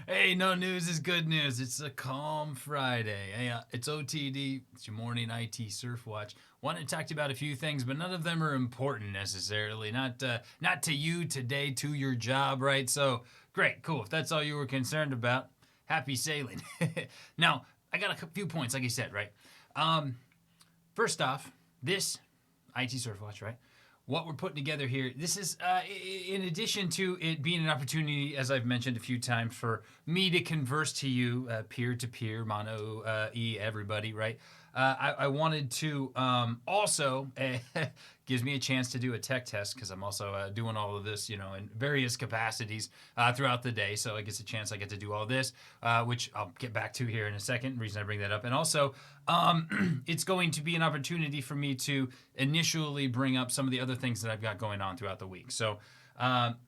Hey, no news is good news. It's a calm Friday. Hey, it's OTD. It's your morning IT Surfwatch. Wanted to talk to you about a few things, but none of them are important necessarily. Not to you today, to your job, right? So great, cool. If that's all you were concerned about, happy sailing. Now, I got a few points, like I said, right? Um, First off, this IT Surfwatch, right? What we're putting together here, this is in addition to it being an opportunity, as I've mentioned a few times, for me to converse to you peer to peer, mono everybody, right? I wanted to also gives me a chance to do a tech test because I'm also doing all of this, in various capacities throughout the day. So I get a chance I get to do all this, which I'll get back to here in a second. The reason I bring that up, and also it's going to be an opportunity for me to initially bring up some of the other things that I've got going on throughout the week. So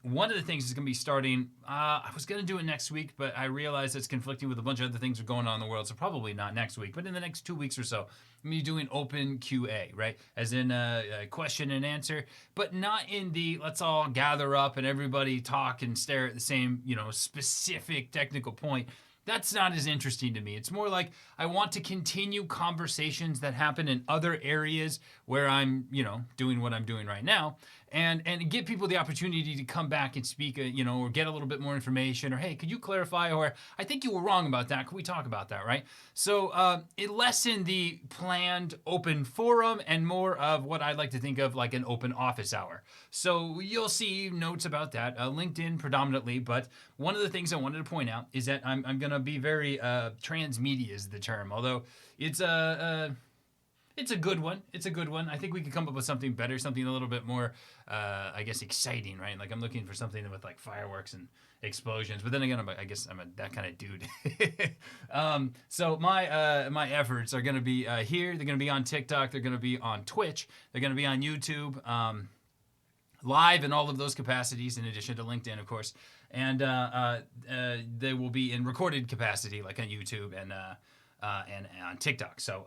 one of the things is going to be starting. I was going to do it next week, but I realized it's conflicting with a bunch of other things that are going on in the world. So probably not next week, but in the next 2 weeks or so, I'm going to be doing open QA, right? As in a question and answer, but not in the let's all gather up and everybody talk and stare at the same, specific technical point. That's not as interesting to me. It's more like I want to continue conversations that happen in other areas where I'm, doing what I'm doing right now, and give people the opportunity to come back and speak, or get a little bit more information, or hey, could you clarify, or I think you were wrong about that. Could we talk about that, right? So it lessen the planned open forum and more of what I like to think of like an open office hour. So you'll see notes about that, LinkedIn predominantly, but one of the things I wanted to point out is that I'm going to be very transmedia is the term, although it's it's a good one. It's a good one. I think we could come up with something better, something a little bit more, I guess, exciting, right? Like I'm looking for something with like fireworks and explosions. But then again, I guess I'm that kind of dude. So my efforts are going to be here. They're going to be on TikTok. They're going to be on Twitch. They're going to be on YouTube. Live in all of those capacities, in addition to LinkedIn, of course, and they will be in recorded capacity, like on YouTube and on TikTok. So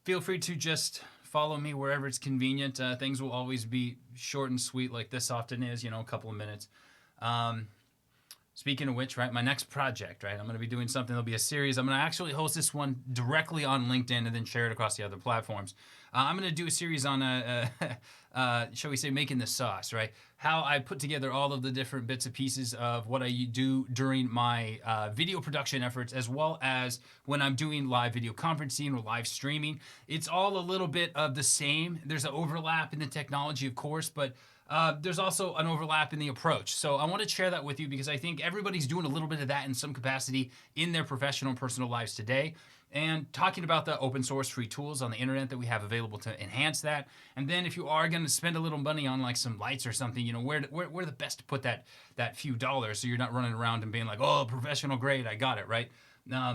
feel free to just follow me wherever it's convenient. Things will always be short and sweet, like this often is. A couple of minutes. Speaking of which, right, my next project, right, I'm going to be doing something. There'll be a series. I'm going to actually host this one directly on LinkedIn and then share it across the other platforms. I'm going to do a series on, shall we say, making the sauce, right? How I put together all of the different bits and pieces of what I do during my video production efforts, as well as when I'm doing live video conferencing or live streaming. It's all a little bit of the same. There's an overlap in the technology, of course, but there's also an overlap in the approach. So I want to share that with you because I think everybody's doing a little bit of that in some capacity in their professional and personal lives today. And talking about the open source free tools on the internet that we have available to enhance that. And then if you are going to spend a little money on like some lights or something, where the best to put that few dollars so you're not running around and being like, oh, professional grade, I got it, right?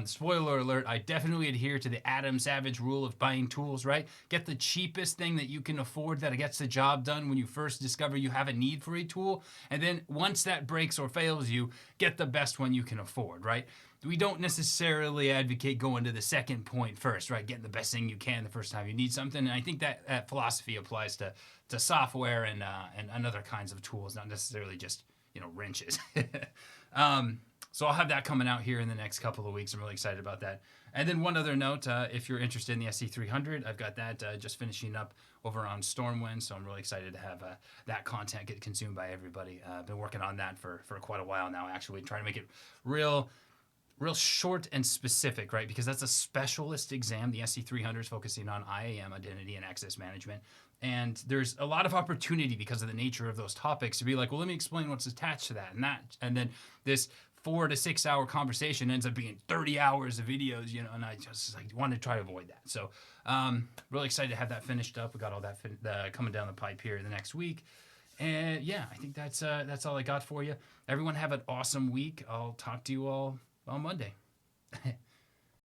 Spoiler alert, I definitely adhere to the Adam Savage rule of buying tools, right? Get the cheapest thing that you can afford that gets the job done when you first discover you have a need for a tool. And then once that breaks or fails you, get the best one you can afford, right? We don't necessarily advocate going to the second point first, right? Getting the best thing you can the first time you need something. And I think that philosophy applies to software and other kinds of tools, not necessarily just, wrenches. So I'll have that coming out here in the next couple of weeks. I'm really excited about that. And then one other note, if you're interested in the SC300, I've got that just finishing up over on Stormwind. So I'm really excited to have that content get consumed by everybody. I've been working on that for quite a while now, actually, trying to make it real short and specific, right? Because that's a specialist exam. The SC300 is focusing on IAM, identity and access management. And there's a lot of opportunity because of the nature of those topics to be like, well, let me explain what's attached to that and that. And then this 4 to 6 hour conversation ends up being 30 hours of videos, and I just want to try to avoid that. So really excited to have that finished up. We got all that coming down the pipe here the next week. And yeah, I think that's all I got for you. Everyone have an awesome week. I'll talk to you all on Monday.